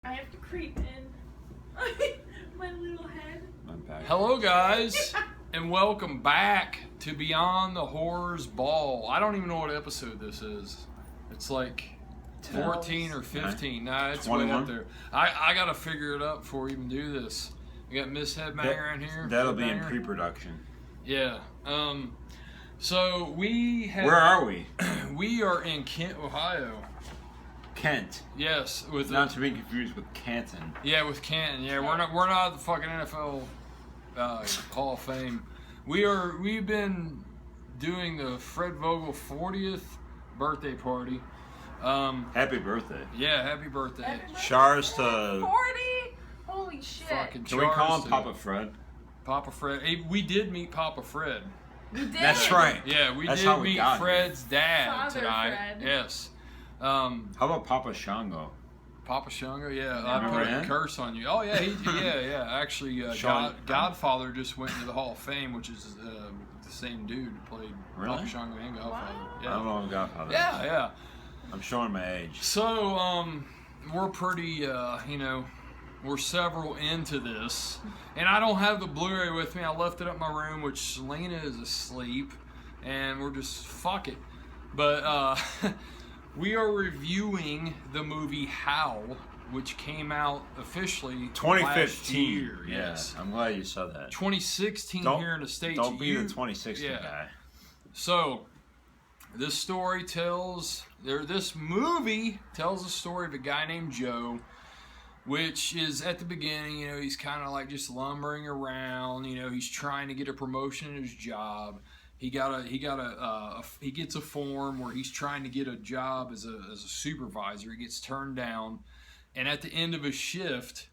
I have to creep in my little head. Hello, guys, and welcome back to Beyond the Horrorsball. I don't even know what episode this is. It's like 14 or 15. Nah, it's 21? Way up there. I gotta figure it out before we even do this. We got Miss Headbanger in here. That'll be in pre-production. Yeah. So we have. Where are we? We are in Kent, Ohio. Kent. Yes, with not to be confused with Canton. Yeah, with Canton. Yeah, we're not the fucking NFL Hall of Fame. We've been doing the Fred Vogel 40th birthday party. Happy birthday. Yeah, happy birthday. Shars to 40. Holy shit. Fucking Can we call him Papa Fred? Papa Fred. Hey, we did meet Papa Fred. We did. That's right. Yeah, we That's did meet Fred's dad Father tonight. Fred. Yes. How about Papa Shango? Papa Shango, yeah. Remember I put a him? curse on you. Oh yeah, yeah. Actually, Godfather just went into the Hall of Fame, which is the same dude who played Papa Shango and Godfather. Wow. Yeah. I don't know what Godfather. Yeah. I'm showing my age. So we're pretty, we're several into this, and I don't have the Blu-ray with me. I left it up in my room, which Selena is asleep, and we're just fuck it. But we are reviewing the movie Howl, which came out officially 2015. last year. Yeah, Yes, I'm glad you said that. 2016 here in the States. Don't be the 2016 guy. So, this movie tells the story of a guy named Joe, which is at the beginning, he's kind of like just lumbering around, he's trying to get a promotion in his job. He gets a form where he's trying to get a job as a supervisor. He gets turned down, and at the end of his shift,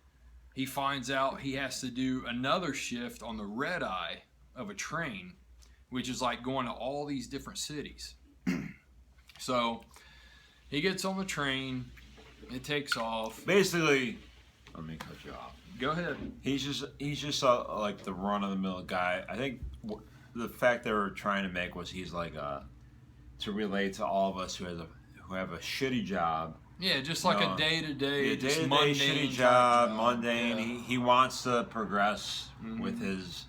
he finds out he has to do another shift on the red eye of a train, which is like going to all these different cities. So he gets on the train, it takes off. Basically, let me cut you off. Go ahead. He's just like the run of the mill guy. I think the fact they were trying to make was he's like to relate to all of us who have a shitty job. Yeah, just like a day-to-day, just day-to-day shitty job, mundane. Yeah. He wants to progress with his.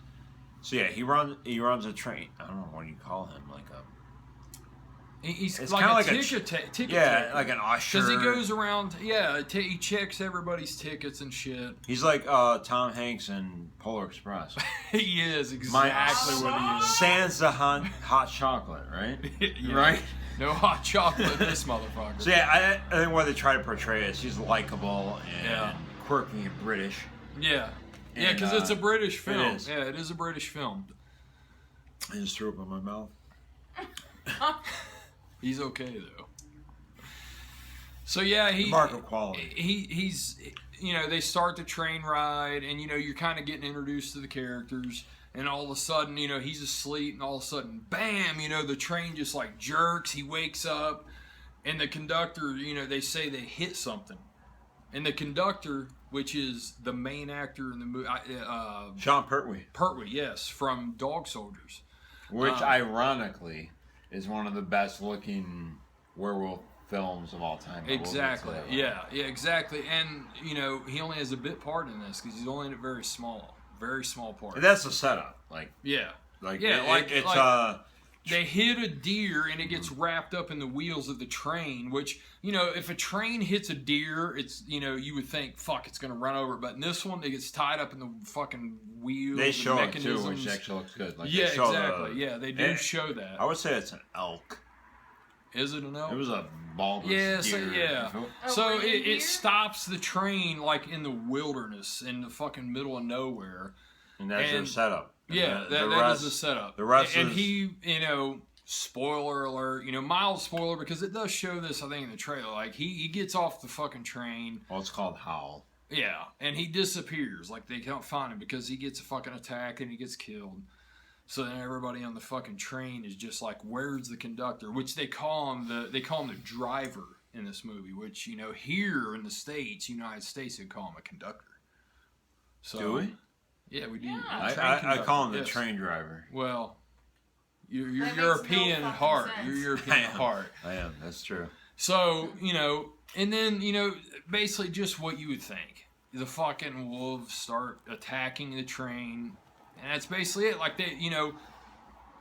So yeah, he runs a train. I don't know what you call him, like a. He's it's like a ticket taker. like an usher. Because he goes around, he checks everybody's tickets and shit. He's like Tom Hanks in Polar Express. He is exactly what he is. Sans the hot chocolate, right? Yeah. Right? No hot chocolate in this motherfucker. So yeah, I think what they try to portray is he's likable and quirky and British. Yeah. Yeah, because it's a British film. It is. Yeah, it is a British film. I just threw up in my mouth. He's okay though. So yeah, mark of quality. He's they start the train ride, and you're kind of getting introduced to the characters, and all of a sudden he's asleep, and all of a sudden bam, the train just like jerks. He wakes up, and the conductor, they say they hit something, and the conductor, which is the main actor in the movie, Sean Pertwee. Pertwee, yes, from Dog Soldiers, which ironically is one of the best looking werewolf films of all time. Exactly. Yeah, exactly. And he only has a bit part in this because he's only in a very small part. And that's the setup. They hit a deer and it gets wrapped up in the wheels of the train. Which if a train hits a deer, it's you would think fuck, it's gonna run over it. But in this one, it gets tied up in the fucking wheels. They show and it too, which actually looks good. Yeah, exactly. They do show that. I would say it's an elk. Is it an elk? It was a bulbous deer. So it stops the train like in the wilderness, in the fucking middle of nowhere. And that's their setup. Yeah, that is the setup. The rest and he, spoiler alert, mild spoiler, because it does show this, I think, in the trailer. Like, he gets off the fucking train. Well, it's called Howl. Yeah, and he disappears. Like, they can't find him because he gets a fucking attack and he gets killed. So then everybody on the fucking train is just like, where's the conductor? Which they call him the driver in this movie, which, here in the States, United States, they call him a conductor. So, do we? Yeah, we do. Yeah. I call him the train driver. Well, you're European at heart. You're European at heart. I am. That's true. So, and then, basically just what you would think. The fucking wolves start attacking the train, and that's basically it.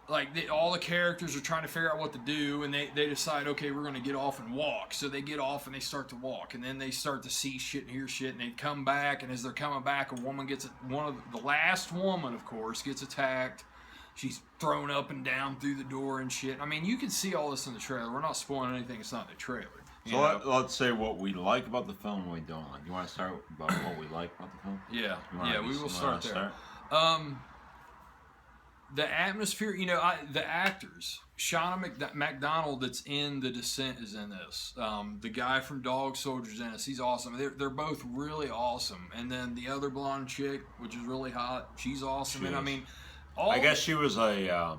Like, all the characters are trying to figure out what to do, and they decide, okay, we're going to get off and walk. So they get off and they start to walk, and then they start to see shit and hear shit, and they come back, and as they're coming back, the last woman, of course, gets attacked. She's thrown up and down through the door and shit. I mean, you can see all this in the trailer. We're not spoiling anything that's not in the trailer. So let's say what we like about the film and what we don't like. You want to start about what we like about the film? Yeah, we will start there. The atmosphere, the actors. Shauna McDonald that's in The Descent is in this. The guy from Dog Soldier's in this. He's awesome. They're both really awesome. And then the other blonde chick, which is really hot, she's awesome. And I mean, I guess she was I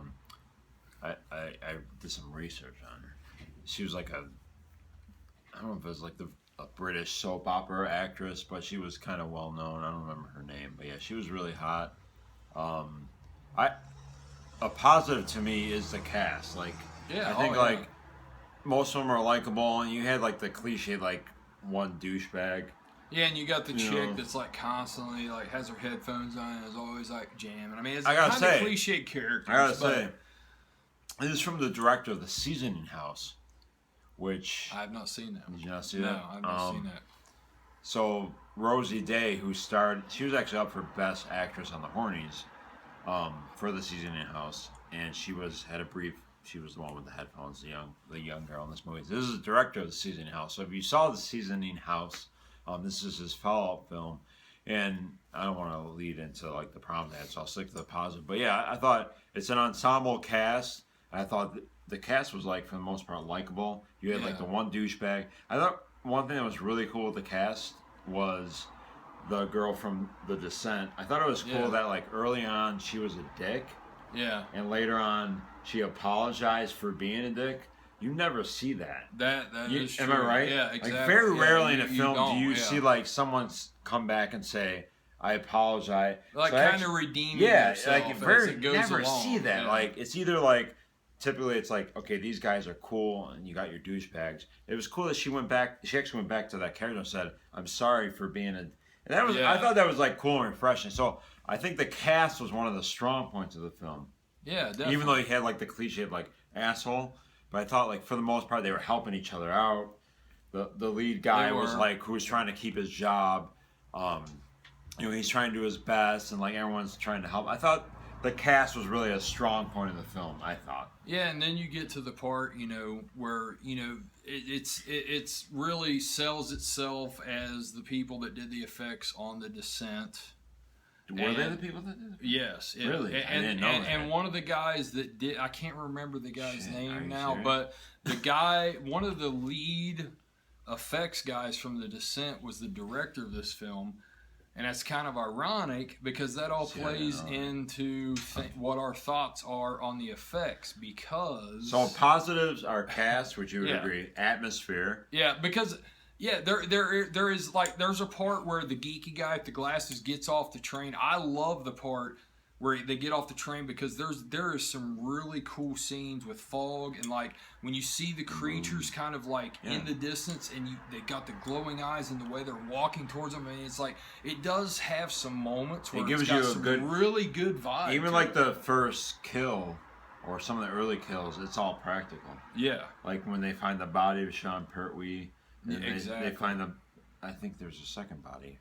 did some research on her. She was like I don't know if it was like a British soap opera actress, but she was kind of well known. I don't remember her name, but yeah, she was really hot. A positive to me is the cast. Like, I think most of them are likable, and you had like the cliche like one douchebag. Yeah, and you got the chick that's like constantly like has her headphones on and is always like jamming. I mean, it's kind of cliche characters. I gotta say, this is from the director of The Seasoning House, which I have not seen that. Did you not see that? No, I've not seen that. So Rosie Day, she was actually up for Best Actress on the Hornies for The Seasoning House, and she was the one with the headphones, the young girl in this movie. This is the director of The Seasoning House. So if you saw The Seasoning House, this is his follow-up film, and I don't want to lead into like the problems they had, so I'll stick to the positive. But yeah, I thought it's an ensemble cast. I thought the cast was like for the most part likable. You had like the one douchebag. I thought one thing that was really cool with the cast was the girl from The Descent. I thought it was cool that like early on she was a dick. Yeah. And later on she apologized for being a dick. You never see that. That is true. Am I right? Yeah, exactly. Like very rarely in a film do you yeah. see like someone come back and say, "I apologize." Like so kind of redeeming yourself. Like very goes never along. see that. Yeah. Like it's either like typically it's like, okay, these guys are cool, and you got your douchebags. It was cool that she went back. She actually went back to that character and said, "I'm sorry for being a." And that was I thought that was like cool and refreshing. So I think the cast was one of the strong points of the film. Yeah, definitely. Even though he had like the cliche of like asshole. But I thought, like, for the most part, they were helping each other out. The lead guy was, like, who was trying to keep his job. He's trying to do his best, and, like, everyone's trying to help. I thought the cast was really a strong point of the film, I thought. Yeah, and then you get to the part, where, it's really sells itself as the people that did the effects on The Descent. Were they the people that did it? Yes. Really? I didn't know that. And one of the guys that did, I can't remember the guy's name now, but the guy, one of the lead effects guys from The Descent was the director of this film. And that's kind of ironic because that all plays into what our thoughts are on the effects because... So positives are cast, which you would agree, atmosphere. Yeah, because... Yeah, there is like there's a part where the geeky guy with the glasses gets off the train. I love the part where they get off the train because there is some really cool scenes with fog and like when you see the creatures kind of like in the distance and they got the glowing eyes and the way they're walking towards them, and it's like it does have some moments where it gives it's got you some really good vibe. Even like the first kill or some of the early kills, it's all practical. Yeah, like when they find the body of Sean Pertwee. Exactly. They find them. I think there's a second body,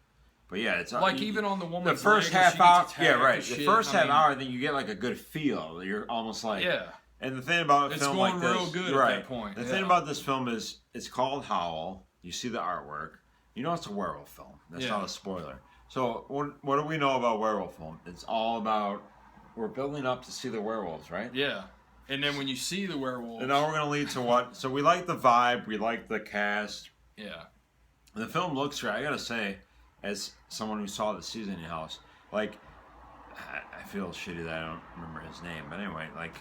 but yeah, it's like even on the woman's the first leg half hour. Yeah, right. The shit, first half hour, then you get like a good feel. You're almost like And the thing about a film like this, it's going real good at that point. The thing about this film is it's called Howl. You see the artwork. You know it's a werewolf film. That's not a spoiler. So what do we know about werewolf film? It's all about we're building up to see the werewolves, right? Yeah. And then when you see the werewolves... And now we're going to lead to what? So we like the vibe. We like the cast. Yeah. The film looks great. I got to say, as someone who saw The Seasoning House, like, I feel shitty that I don't remember his name. But anyway, like,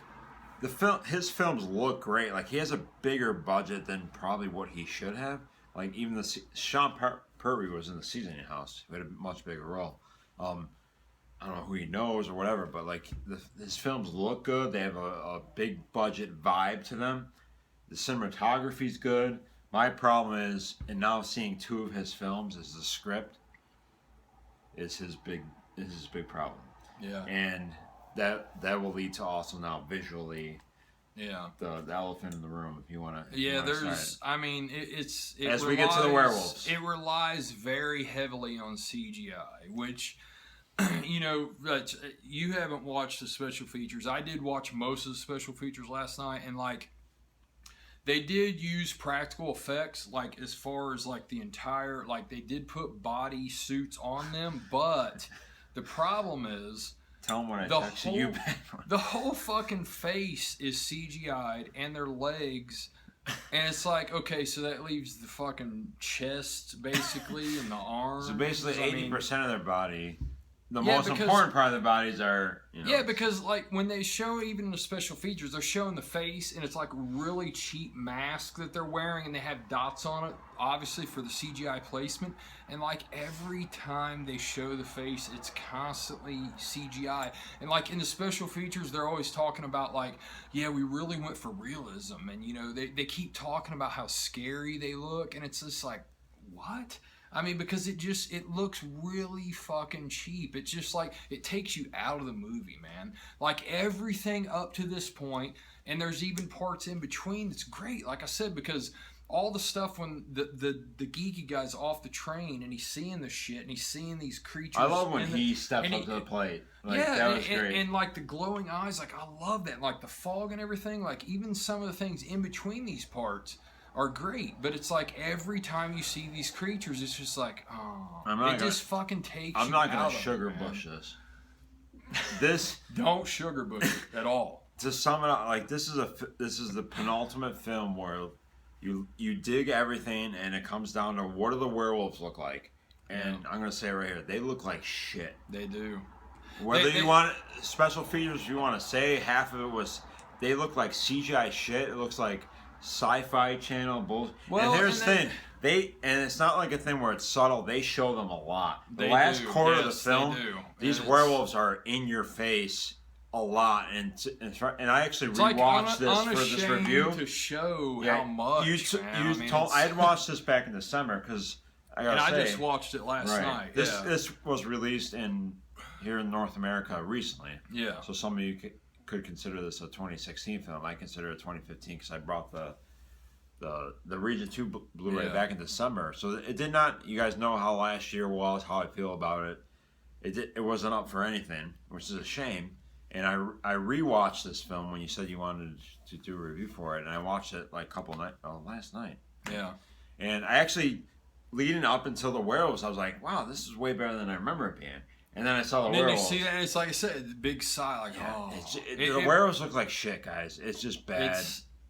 his films look great. Like, he has a bigger budget than probably what he should have. Like, even Sean Pertwee was in The Seasoning House, who had a much bigger role. I don't know who he knows or whatever, but like his films look good. They have a big budget vibe to them. The cinematography's good. My problem is, and now seeing 2 of his films, is the script is his big problem. Yeah. And that will lead to also now visually. Yeah. The elephant in the room, if you want to. Yeah, there's. I mean, it as relies, we get to the werewolves, it relies very heavily on CGI, which, you know, you haven't watched the special features. I did watch most of the special features last night, and like, they did use practical effects, like as far as like the entire, like they did put body suits on them, but the problem is. Tell them when I texted you back. The whole fucking face is CGI'd and their legs. And it's like, okay, so that leaves the fucking chest, basically, and the arms. So basically 80% of their body, the Yeah, most because- important part of their bodies are, you know. Yeah, because like when they show even the special features, they're showing the face, and it's like really cheap mask that they're wearing, and they have dots on it, obviously for the CGI placement. And like every time they show the face, it's constantly CGI. And like in the special features, they're always talking about like, yeah, we really went for realism, and you know they keep talking about how scary they look, and it's just like, what? I mean, because it looks really fucking cheap. It's just like, it takes you out of the movie, man. Like everything up to this point, and there's even parts in between that's great. Like I said, because all the stuff when the geeky guy's off the train and he's seeing the shit and he's seeing these creatures. I love when he steps up to the plate. Like, yeah, that was great. And like the glowing eyes, like I love that. Like the fog and everything, like even some of the things in between these parts are great, but it's like every time you see these creatures, it's just like, oh, just fucking takes. I'm not gonna sugar bush this. This don't sugar bush it at all. To sum it up, like this is the penultimate film where you dig everything, and it comes down to what do the werewolves look like, and I'm gonna say it right here, they look like shit. They do. Whether you want special features, you want to say half of it was, they look like CGI shit. It looks like Sci-Fi Channel bullshit. Well, and here's the thing, and it's not like a thing where it's subtle. They show them a lot. The last quarter of the film, these werewolves are in your face a lot, and I actually rewatched this for this review to show how much. I had watched this back in December because I just watched it last night. This was released here in North America recently. Yeah. So some of you could consider this a 2016 film. I consider it 2015 because I brought the Region 2 Blu-ray back in December. So it did not. You guys know how last year was, how I feel about it. It wasn't up for anything, which is a shame. And I rewatched this film when you said you wanted to do a review for it, and I watched it like last night. Yeah. And I actually, leading up until the werewolves, I was like, wow, this is way better than I remember it being. And then I saw the werewolves. And you see that, it's like I said, the big sigh, like, the werewolves look like shit, guys. It's just bad.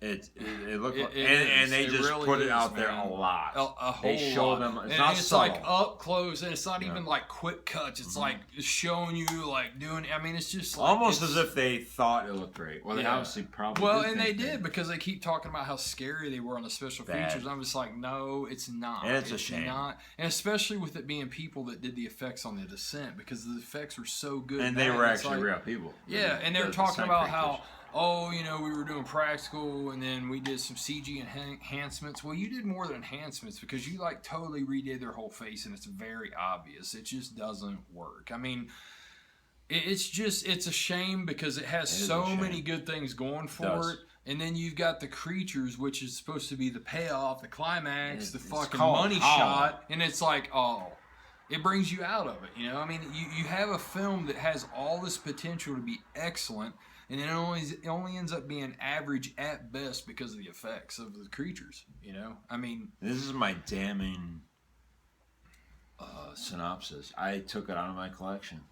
It looked like, and they just really put it out there a lot. A whole they show lot. them. It's and not it's subtle. like up close, and it's not even like quick cuts. It's like showing you like doing. I mean, it's just like, almost as if they thought it looked great. Well, they obviously probably. Well, and they did because they keep talking about how scary they were on the special features. I'm just like, no, it's not. And it's a shame. Not, and especially with it being people that did the effects on The Descent, because the effects were so good. And they were actually real people. Yeah, and they were talking about how. Oh, you know, we were doing practical, and then we did some CG enhancements. Well, you did more than enhancements because you, like, totally redid their whole face, and it's very obvious. It just doesn't work. I mean, it's a shame because it has so many good things going for it. And then you've got the creatures, which is supposed to be the payoff, the climax, the fucking money shot. And it's like, it brings you out of it, you know? I mean, you have a film that has all this potential to be excellent, and it only ends up being average at best because of the effects of the creatures, you know? I mean... This is my damning synopsis. I took it out of my collection.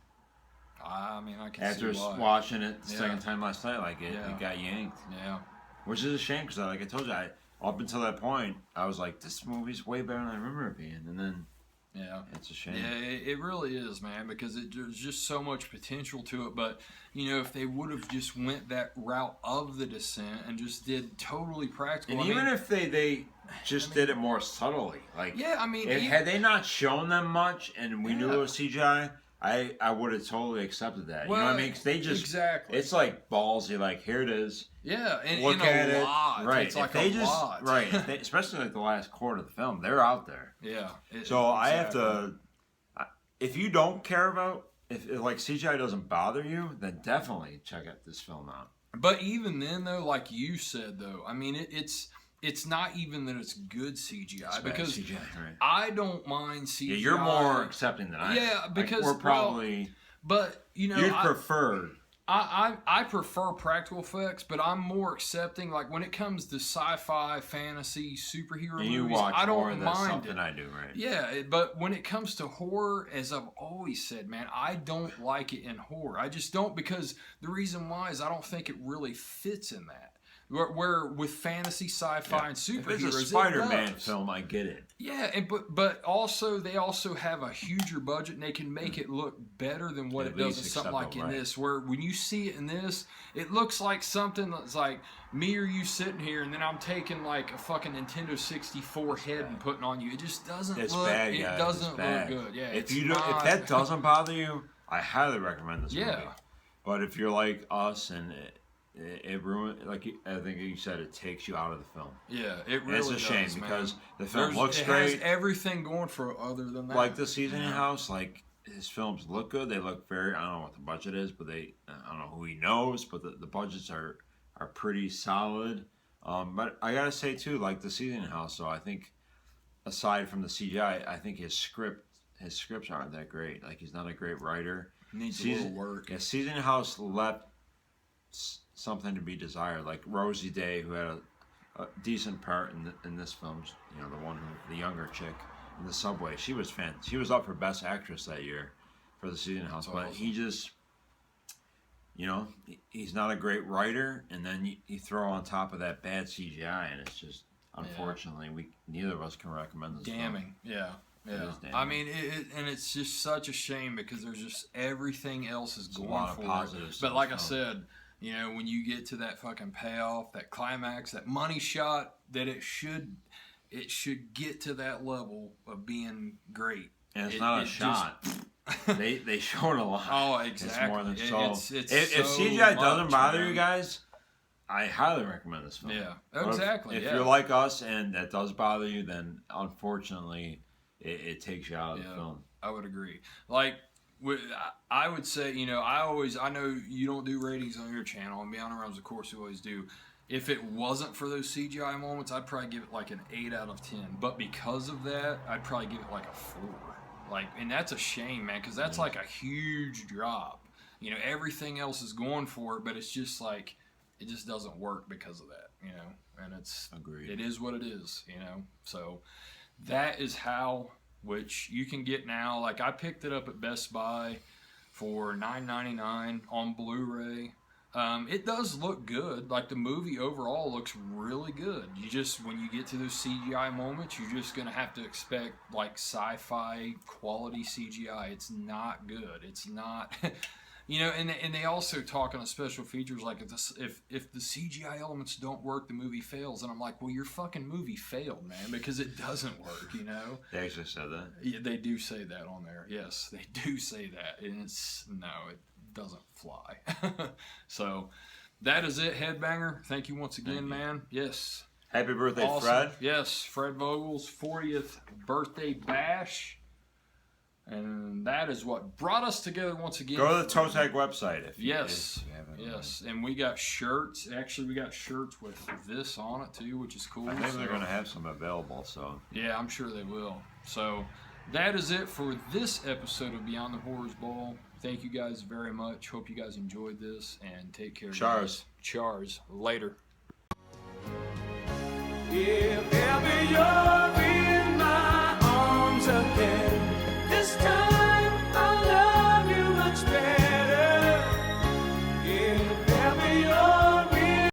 I mean, I can After see why. watching it the second time last night, like it got yanked. Yeah. Which is a shame because, like I told you, up until that point, I was like, this movie's way better than I remember it being. And then... Yeah, it's a shame. Yeah, it really is, man, because there's just so much potential to it. But you know, if they would have just went that route of The Descent and just did totally practical, and even if they just did it more subtly, like I mean, had they not shown them much and we knew it was CGI, I would have totally accepted that. Well, you know what I mean? 'Cause they just exactly. It's like ballsy. Like here it is. Yeah, and Look at a lot. it. Right. It's like they a just, lot. Right. Especially like the last quarter of the film, they're out there. Yeah. So I have to. If you don't care about if like CGI doesn't bother you, then definitely check out this film out. But even then, though, like you said, though, I mean, it's not even that it's good CGI because CGI, right. I don't mind CGI. Yeah, you're more accepting than I am. Yeah, because like, we're probably. But you know, You'd prefer. I prefer practical effects, but I'm more accepting. Like when it comes to sci-fi, fantasy, superhero movies, I don't mind it. I do, right? Yeah, but when it comes to horror, as I've always said, man, I don't like it in horror. I just don't, because the reason why is I don't think it really fits in that. Where with fantasy, sci-fi, and superheroes, if it's a Spider-Man film, I get it. Yeah, and but also they also have a huger budget, and they can make it look better than what it does in something like in this. Where when you see it in this, it looks like something that's like me or you sitting here, and then I'm taking like a fucking Nintendo 64 head and putting on you. It just doesn't look. Bad, it doesn't look good. Yeah, if that doesn't bother you, I highly recommend this movie. But if you're like us and it ruined, like I think you said, it takes you out of the film. Yeah, it really does. It's a shame because the film looks great. great. It has everything going for it other than that. Like the Seasoning House, like his films look good. They look very. I don't know what the budget is, but I don't know who he knows, but the budgets are pretty solid. But I gotta say too, like the Seasoning House. So I think aside from the CGI, I think his scripts aren't that great. Like he's not a great writer. Needs a little work. Yeah, Seasoning House left something to be desired. Like Rosie Day, who had a decent part in this film. You know, the younger chick in the subway. She was She was up for Best Actress that year for the Seasoning House. But he just, you know, he's not a great writer. And then you throw on top of that bad CGI, and it's just, unfortunately, neither of us can recommend this. Damning, film. Yeah. I mean, and it's just such a shame because there's just everything else is going for it. But like I said, you know, when you get to that fucking payoff, that climax, that money shot, that it should get to that level of being great. And it's not a shot. They showed a lot. Oh, exactly. It's more than so. If CGI doesn't bother you guys, I highly recommend this film. Yeah, exactly. If you're like us and that does bother you, then unfortunately, it takes you out of the film. I would agree. Like, I would say, you know, I know you don't do ratings on your channel, and Beyond the Realms, of course, you always do. If it wasn't for those CGI moments, I'd probably give it like an 8 out of 10. But because of that, I'd probably give it like a 4. Like, and that's a shame, man, because that's like a huge drop. You know, everything else is going for it, but it's just like, it just doesn't work because of that, you know. And it is what it is, you know. So that is Howl, which you can get now. Like, I picked it up at Best Buy for $9.99 on Blu-ray. It does look good. Like, the movie overall looks really good. You just, when you get to those CGI moments, you're just going to have to expect, like, sci-fi quality CGI. It's not good. It's not... You know, and they also talk on the special features, like if the CGI elements don't work, the movie fails. And I'm like, well, your fucking movie failed, man, because it doesn't work, you know? They actually said that? Yeah, they do say that on there. Yes, they do say that. And it doesn't fly. So, that is it, Headbanger. Thank you once again, man. Yes. Happy birthday, Fred. Yes, Fred Vogel's 40th birthday bash. And that is what brought us together once again. Go to the Toe Tag website if you Yes. And we got shirts. Actually, we got shirts with this on it too, which is cool. I think they're going to have some available. So yeah, I'm sure they will. So that is it for this episode of Beyond the Horrorsball. Thank you guys very much. Hope you guys enjoyed this, and take care. Chars. Chars. Later. Yeah.